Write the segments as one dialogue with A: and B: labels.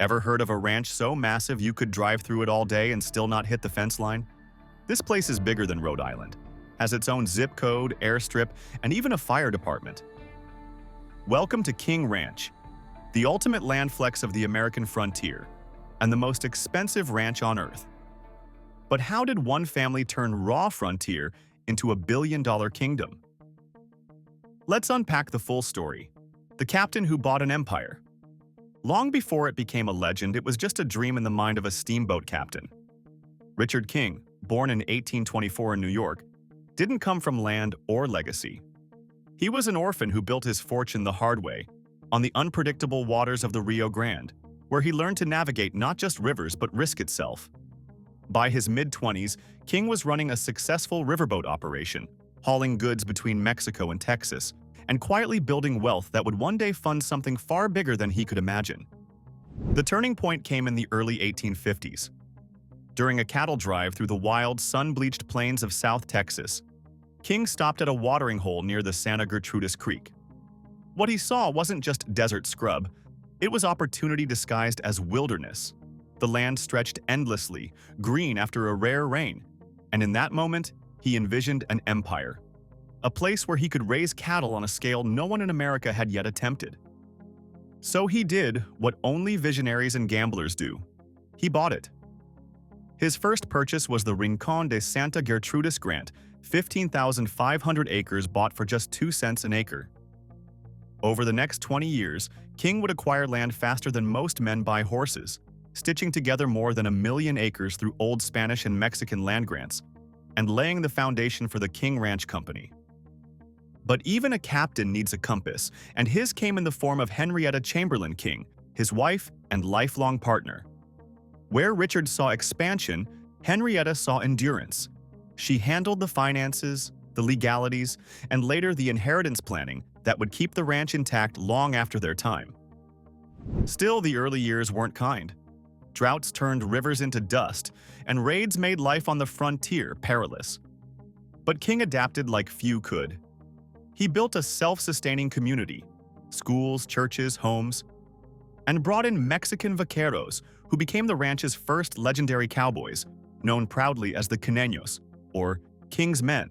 A: Ever heard of a ranch so massive you could drive through it all day and still not hit the fence line? This place is bigger than Rhode Island, has its own zip code, airstrip, and even a fire department. Welcome to King Ranch, the ultimate land flex of the American frontier, and the most expensive ranch on Earth. But how did one family turn raw frontier into a billion-dollar kingdom? Let's unpack the full story. The captain who bought an empire. Long before it became a legend, it was just a dream in the mind of a steamboat captain. Richard King, born in 1824 in New York, didn't come from land or legacy. He was an orphan who built his fortune the hard way, on the unpredictable waters of the Rio Grande, where he learned to navigate not just rivers but risk itself. By his mid-20s, King was running a successful riverboat operation, hauling goods between Mexico and Texas, and quietly building wealth that would one day fund something far bigger than he could imagine. The turning point came in the early 1850s. During a cattle drive through the wild, sun-bleached plains of South Texas, King stopped at a watering hole near the Santa Gertrudis Creek. What he saw wasn't just desert scrub, it was opportunity disguised as wilderness. The land stretched endlessly, green after a rare rain, and in that moment, he envisioned an empire. A place where he could raise cattle on a scale no one in America had yet attempted. So he did what only visionaries and gamblers do. He bought it. His first purchase was the Rincon de Santa Gertrudis Grant, 15,500 acres bought for just 2 cents an acre. Over the next 20 years, King would acquire land faster than most men buy horses, stitching together more than 1 million acres through old Spanish and Mexican land grants, and laying the foundation for the King Ranch Company. But even a captain needs a compass, and his came in the form of Henrietta Chamberlain King, his wife and lifelong partner. Where Richard saw expansion, Henrietta saw endurance. She handled the finances, the legalities, and later the inheritance planning that would keep the ranch intact long after their time. Still, the early years weren't kind. Droughts turned rivers into dust, and raids made life on the frontier perilous. But King adapted like few could. He built a self-sustaining community, schools, churches, homes, and brought in Mexican vaqueros who became the ranch's first legendary cowboys, known proudly as the Kineños, or King's Men.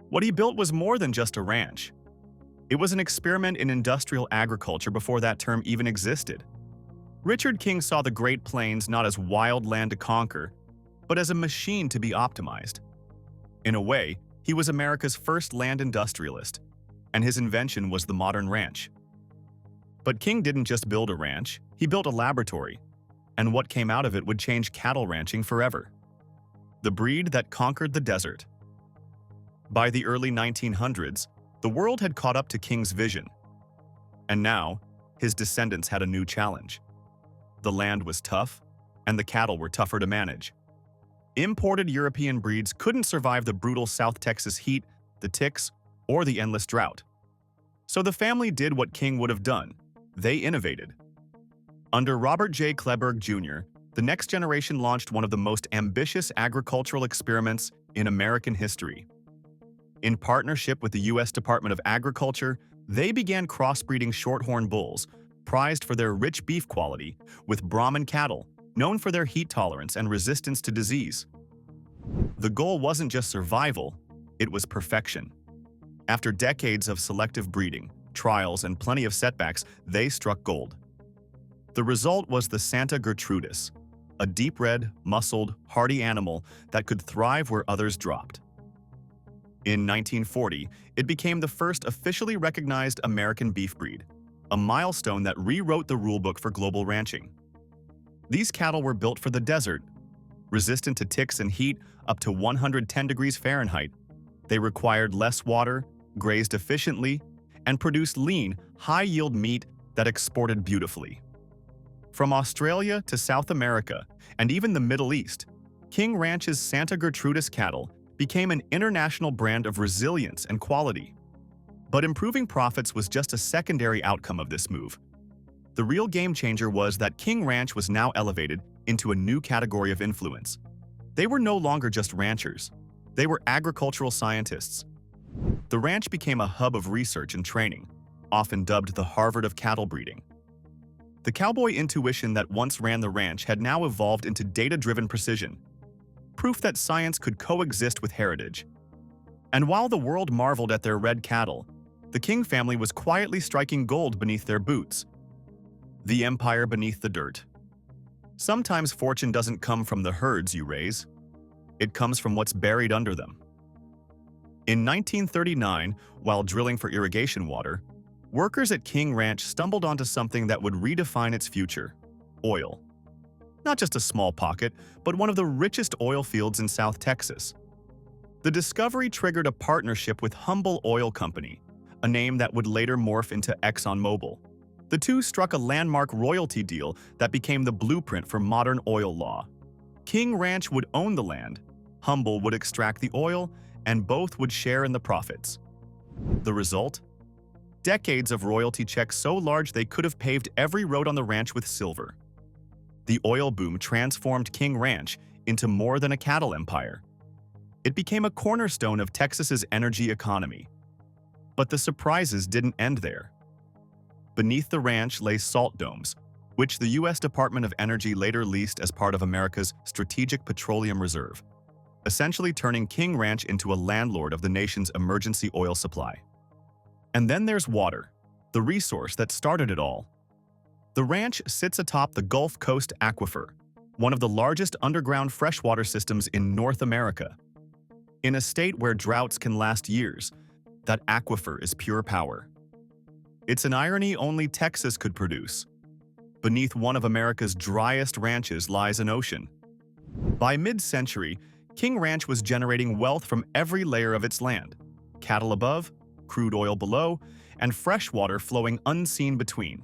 A: What he built was more than just a ranch. It was an experiment in industrial agriculture before that term even existed. Richard King saw the Great Plains not as wild land to conquer, but as a machine to be optimized. In a way, he was America's first land industrialist, and his invention was the modern ranch. But King didn't just build a ranch, he built a laboratory, and what came out of it would change cattle ranching forever. The breed that conquered the desert. By the early 1900s, the world had caught up to King's vision. And now, his descendants had a new challenge. The land was tough, and the cattle were tougher to manage. Imported European breeds couldn't survive the brutal South Texas heat, the ticks, or the endless drought. So the family did what King would have done. They innovated. Under Robert J. Kleberg Jr., the next generation launched one of the most ambitious agricultural experiments in American history. In partnership with the U.S. Department of Agriculture, they began crossbreeding Shorthorn bulls, prized for their rich beef quality, with Brahman cattle, known for their heat tolerance and resistance to disease. The goal wasn't just survival, it was perfection. After decades of selective breeding, trials, and plenty of setbacks, they struck gold. The result was the Santa Gertrudis, a deep red, muscled, hardy animal that could thrive where others dropped. In 1940, it became the first officially recognized American beef breed, a milestone that rewrote the rulebook for global ranching. These cattle were built for the desert, resistant to ticks and heat up to 110 degrees Fahrenheit. They required less water, grazed efficiently, and produced lean, high-yield meat that exported beautifully. From Australia to South America, and even the Middle East, King Ranch's Santa Gertrudis cattle became an international brand of resilience and quality. But improving profits was just a secondary outcome of this move. The real game-changer was that King Ranch was now elevated into a new category of influence. They were no longer just ranchers. They were agricultural scientists. The ranch became a hub of research and training, often dubbed the Harvard of cattle breeding. The cowboy intuition that once ran the ranch had now evolved into data-driven precision, proof that science could coexist with heritage. And while the world marveled at their red cattle, the King family was quietly striking gold beneath their boots. The empire beneath the dirt. Sometimes fortune doesn't come from the herds you raise. It comes from what's buried under them. In 1939, while drilling for irrigation water, workers at King Ranch stumbled onto something that would redefine its future: oil. Not just a small pocket, but one of the richest oil fields in South Texas. The discovery triggered a partnership with Humble Oil Company, a name that would later morph into ExxonMobil. The two struck a landmark royalty deal that became the blueprint for modern oil law. King Ranch would own the land, Humble would extract the oil, and both would share in the profits. The result? Decades of royalty checks so large they could have paved every road on the ranch with silver. The oil boom transformed King Ranch into more than a cattle empire. It became a cornerstone of Texas's energy economy. But the surprises didn't end there. Beneath the ranch lay salt domes, which the U.S. Department of Energy later leased as part of America's Strategic Petroleum Reserve, essentially turning King Ranch into a landlord of the nation's emergency oil supply. And then there's water, the resource that started it all. The ranch sits atop the Gulf Coast Aquifer, one of the largest underground freshwater systems in North America. In a state where droughts can last years, that aquifer is pure power. It's an irony only Texas could produce. Beneath one of America's driest ranches lies an ocean. By mid-century, King Ranch was generating wealth from every layer of its land: cattle above, crude oil below, and fresh water flowing unseen between.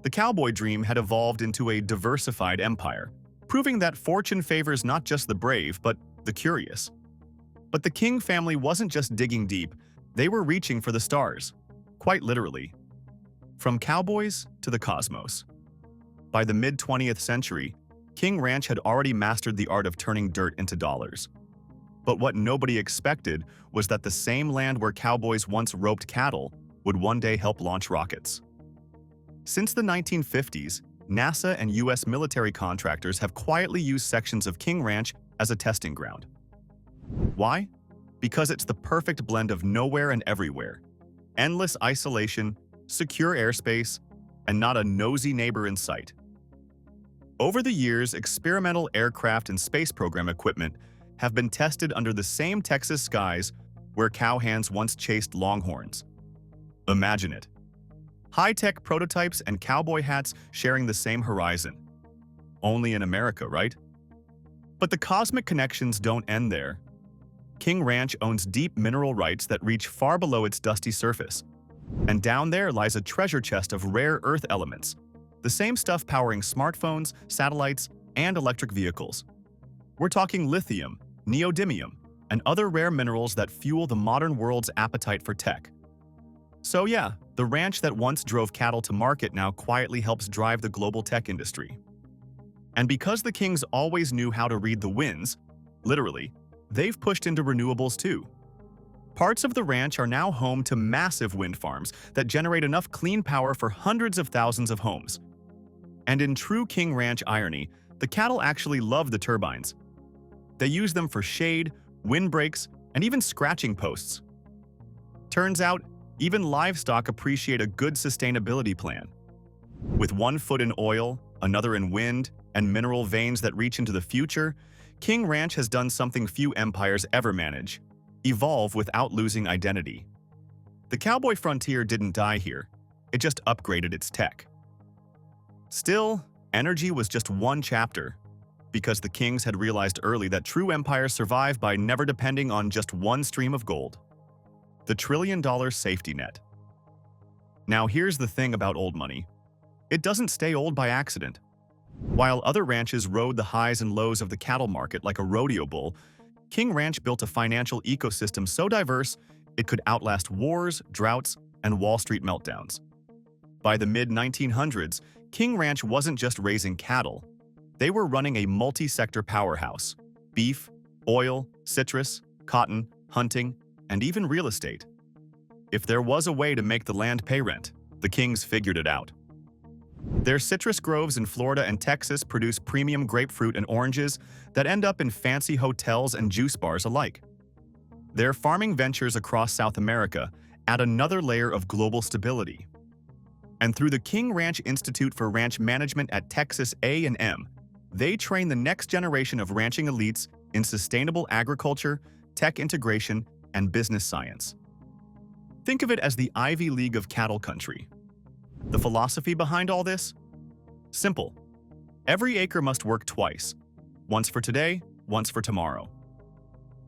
A: The cowboy dream had evolved into a diversified empire, proving that fortune favors not just the brave, but the curious. But the King family wasn't just digging deep, they were reaching for the stars, quite literally. From cowboys to the cosmos. By the mid-20th century, King Ranch had already mastered the art of turning dirt into dollars. But what nobody expected was that the same land where cowboys once roped cattle would one day help launch rockets. Since the 1950s, NASA and U.S. military contractors have quietly used sections of King Ranch as a testing ground. Why? Because it's the perfect blend of nowhere and everywhere. Endless isolation, secure airspace, and not a nosy neighbor in sight. Over the years, experimental aircraft and space program equipment have been tested under the same Texas skies where cowhands once chased longhorns. Imagine it. High-tech prototypes and cowboy hats sharing the same horizon. Only in America, right? But the cosmic connections don't end there. King Ranch owns deep mineral rights that reach far below its dusty surface. And down there lies a treasure chest of rare earth elements, the same stuff powering smartphones, satellites, and electric vehicles. We're talking lithium, neodymium, and other rare minerals that fuel the modern world's appetite for tech. So yeah, the ranch that once drove cattle to market now quietly helps drive the global tech industry. And because the Kings always knew how to read the winds, literally, they've pushed into renewables too. Parts of the ranch are now home to massive wind farms that generate enough clean power for hundreds of thousands of homes. And in true King Ranch irony, the cattle actually love the turbines. They use them for shade, windbreaks, and even scratching posts. Turns out, even livestock appreciate a good sustainability plan. With one foot in oil, another in wind, and mineral veins that reach into the future, King Ranch has done something few empires ever manage: evolve without losing identity. The cowboy frontier didn't die here, it just upgraded its tech. Still, energy was just one chapter, because the Kings had realized early that true empires survive by never depending on just one stream of gold. The trillion-dollar safety net. Now here's the thing about old money. It doesn't stay old by accident. While other ranches rode the highs and lows of the cattle market like a rodeo bull, King Ranch built a financial ecosystem so diverse it could outlast wars, droughts, and Wall Street meltdowns. By the mid-1900s, King Ranch wasn't just raising cattle. They were running a multi-sector powerhouse: beef, oil, citrus, cotton, hunting, and even real estate. If there was a way to make the land pay rent, the Kings figured it out. Their citrus groves in Florida and Texas produce premium grapefruit and oranges that end up in fancy hotels and juice bars alike. Their farming ventures across South America add another layer of global stability. And through the King Ranch Institute for Ranch Management at Texas A&M, they train the next generation of ranching elites in sustainable agriculture, tech integration, and business science. Think of it as the Ivy League of cattle country. The philosophy behind all this? Simple. Every acre must work twice. Once for today, once for tomorrow.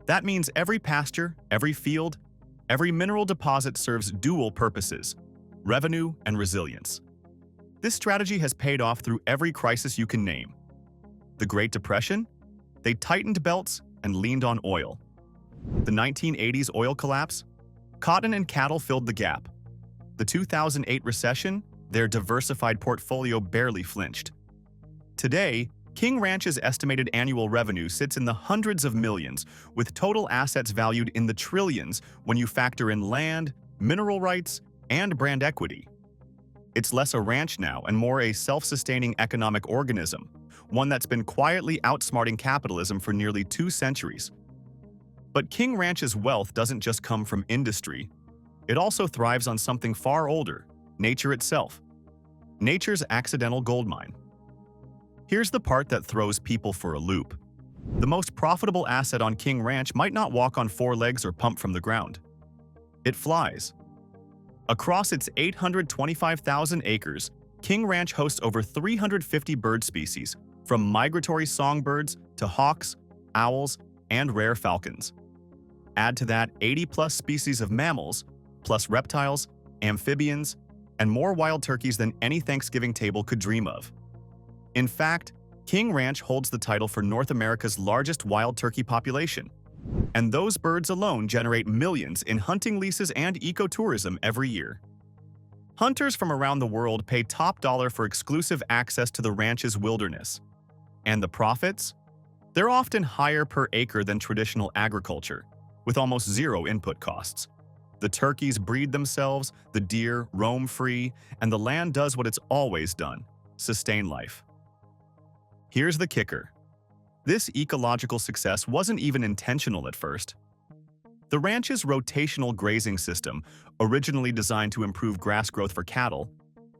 A: That means every pasture, every field, every mineral deposit serves dual purposes: revenue and resilience. This strategy has paid off through every crisis you can name. The Great Depression? They tightened belts and leaned on oil. The 1980s oil collapse? Cotton and cattle filled the gap. The 2008 recession? Their diversified portfolio barely flinched. Today, King Ranch's estimated annual revenue sits in the hundreds of millions, with total assets valued in the trillions when you factor in land, mineral rights, and brand equity. It's less a ranch now and more a self-sustaining economic organism, one that's been quietly outsmarting capitalism for nearly 2 centuries. But King Ranch's wealth doesn't just come from industry. It also thrives on something far older: nature itself. Nature's accidental goldmine. Here's the part that throws people for a loop. The most profitable asset on King Ranch might not walk on 4 legs or pump from the ground. It flies. Across its 825,000 acres, King Ranch hosts over 350 bird species, from migratory songbirds to hawks, owls, and rare falcons. Add to that 80-plus species of mammals, plus reptiles, amphibians, and more wild turkeys than any Thanksgiving table could dream of. In fact, King Ranch holds the title for North America's largest wild turkey population, and those birds alone generate millions in hunting leases and ecotourism every year. Hunters from around the world pay top dollar for exclusive access to the ranch's wilderness. And the profits? They're often higher per acre than traditional agriculture, with almost zero input costs. The turkeys breed themselves, the deer roam free, and the land does what it's always done: sustain life. Here's the kicker. This ecological success wasn't even intentional at first. The ranch's rotational grazing system, originally designed to improve grass growth for cattle,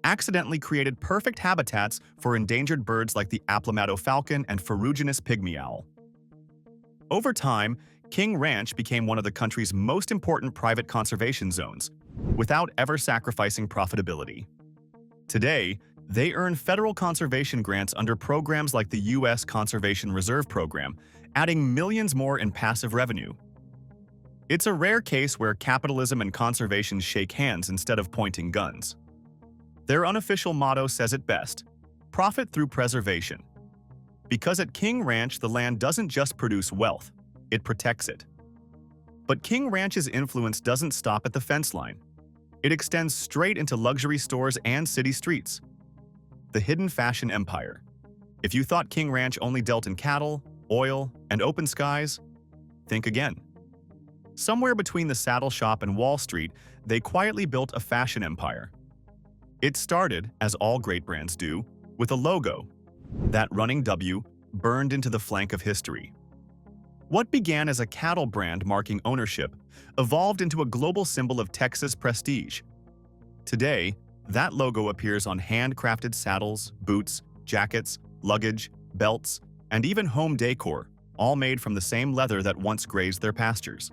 A: accidentally created perfect habitats for endangered birds like the Aplomado falcon and ferruginous pygmy owl. Over time, King Ranch became one of the country's most important private conservation zones, without ever sacrificing profitability. Today, they earn federal conservation grants under programs like the U.S. Conservation Reserve Program, adding millions more in passive revenue. It's a rare case where capitalism and conservation shake hands instead of pointing guns. Their unofficial motto says it best: profit through preservation. Because at King Ranch, the land doesn't just produce wealth, it protects it. But King Ranch's influence doesn't stop at the fence line. It extends straight into luxury stores and city streets. The hidden fashion empire. If you thought King Ranch only dealt in cattle, oil, and open skies, think again. Somewhere between the saddle shop and Wall Street, they quietly built a fashion empire. It started, as all great brands do, with a logo. That running W burned into the flank of history. What began as a cattle brand marking ownership evolved into a global symbol of Texas prestige. Today, that logo appears on handcrafted saddles, boots, jackets, luggage, belts, and even home decor, all made from the same leather that once grazed their pastures.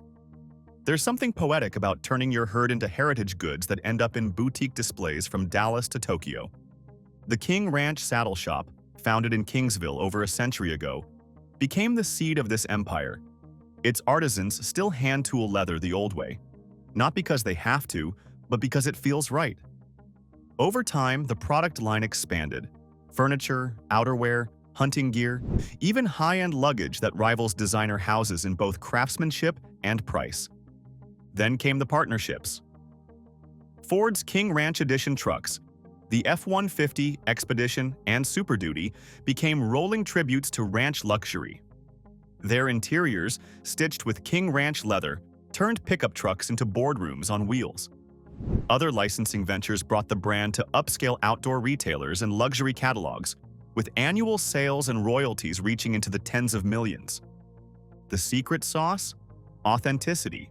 A: There's something poetic about turning your herd into heritage goods that end up in boutique displays from Dallas to Tokyo. The King Ranch Saddle Shop, founded in Kingsville over a century ago, became the seed of this empire. Its artisans still hand-tool leather the old way, not because they have to, but because it feels right. Over time, the product line expanded. Furniture, outerwear, hunting gear, even high-end luggage that rivals designer houses in both craftsmanship and price. Then came the partnerships. Ford's King Ranch Edition trucks, the F-150, Expedition, and Super Duty, became rolling tributes to ranch luxury. Their interiors, stitched with King Ranch leather, turned pickup trucks into boardrooms on wheels. Other licensing ventures brought the brand to upscale outdoor retailers and luxury catalogs, with annual sales and royalties reaching into the tens of millions. The secret sauce? Authenticity.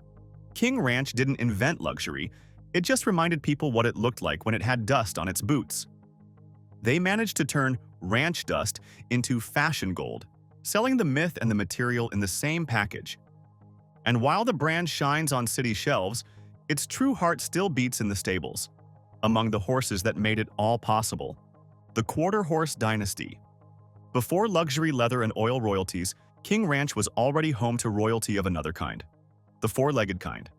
A: King Ranch didn't invent luxury, it just reminded people what it looked like when it had dust on its boots. They managed to turn ranch dust into fashion gold, selling the myth and the material in the same package. And while the brand shines on city shelves, its true heart still beats in the stables, among the horses that made it all possible. The Quarter Horse Dynasty. Before luxury leather and oil royalties, King Ranch was already home to royalty of another kind, the four-legged kind.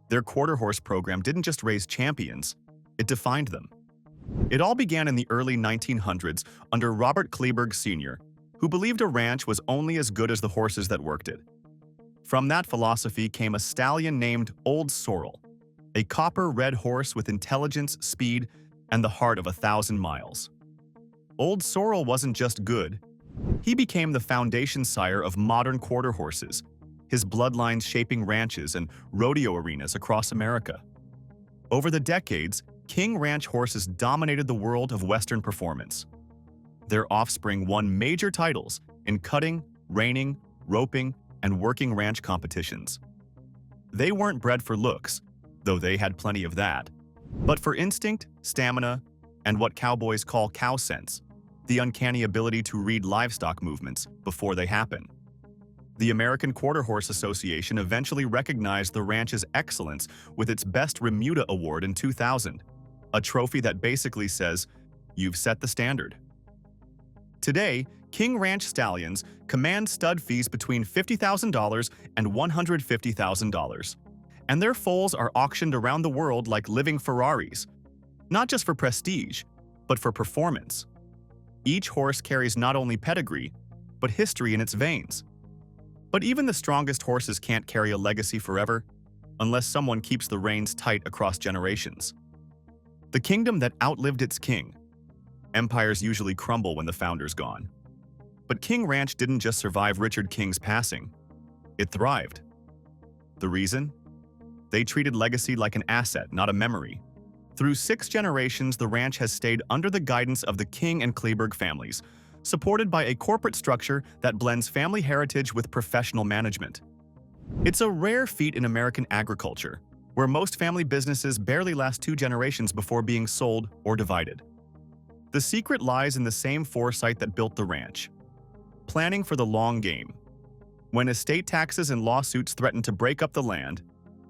A: Their quarter horse program didn't just raise champions, it defined them. It all began in the early 1900s under Robert Kleberg Sr., who believed a ranch was only as good as the horses that worked it. From that philosophy came a stallion named Old Sorrel, a copper-red horse with intelligence, speed, and the heart of 1,000 miles. Old Sorrel wasn't just good, he became the foundation sire of modern quarter horses, his bloodlines shaping ranches and rodeo arenas across America. Over the decades, King Ranch horses dominated the world of Western performance. Their offspring won major titles in cutting, reining, roping, and working ranch competitions. They weren't bred for looks, though they had plenty of that, but for instinct, stamina, and what cowboys call cow sense, the uncanny ability to read livestock movements before they happen. The American Quarter Horse Association eventually recognized the ranch's excellence with its Best Remuda Award in 2000, a trophy that basically says, "You've set the standard." Today, King Ranch stallions command stud fees between $50,000 and $150,000, and their foals are auctioned around the world like living Ferraris, not just for prestige, but for performance. Each horse carries not only pedigree, but history in its veins. But even the strongest horses can't carry a legacy forever, unless someone keeps the reins tight across generations. The kingdom that outlived its king. Empires usually crumble when the founder's gone. But King Ranch didn't just survive Richard King's passing, it thrived. The reason? They treated legacy like an asset, not a memory. Through 6 generations, the ranch has stayed under the guidance of the King and Kleberg families, supported by a corporate structure that blends family heritage with professional management. It's a rare feat in American agriculture, where most family businesses barely last 2 generations before being sold or divided. The secret lies in the same foresight that built the ranch. Planning for the long game. When estate taxes and lawsuits threatened to break up the land,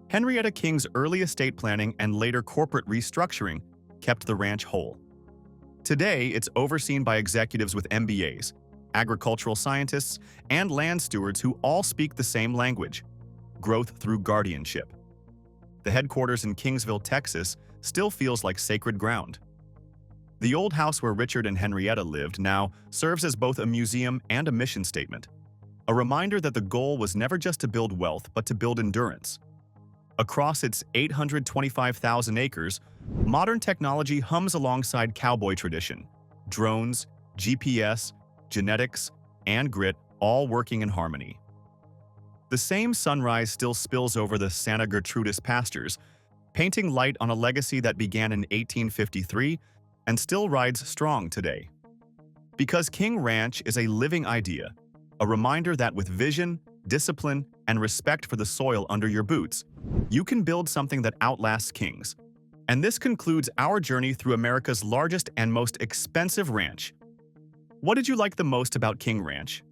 A: Henrietta King's early estate planning and later corporate restructuring kept the ranch whole. Today, it's overseen by executives with MBAs, agricultural scientists, and land stewards who all speak the same language: growth through guardianship. The headquarters in Kingsville, Texas, still feels like sacred ground. The old house where Richard and Henrietta lived now serves as both a museum and a mission statement, a reminder that the goal was never just to build wealth, but to build endurance. Across its 825,000 acres, modern technology hums alongside cowboy tradition. Drones, GPS, genetics, and grit all working in harmony. The same sunrise still spills over the Santa Gertrudis pastures, painting light on a legacy that began in 1853 and still rides strong today. Because King Ranch is a living idea, a reminder that with vision, discipline, and respect for the soil under your boots, you can build something that outlasts kings. And this concludes our journey through America's largest and most expensive ranch. What did you like the most about King Ranch?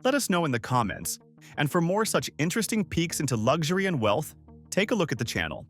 A: Let us know in the comments. And for more such interesting peeks into luxury and wealth, take a look at the channel.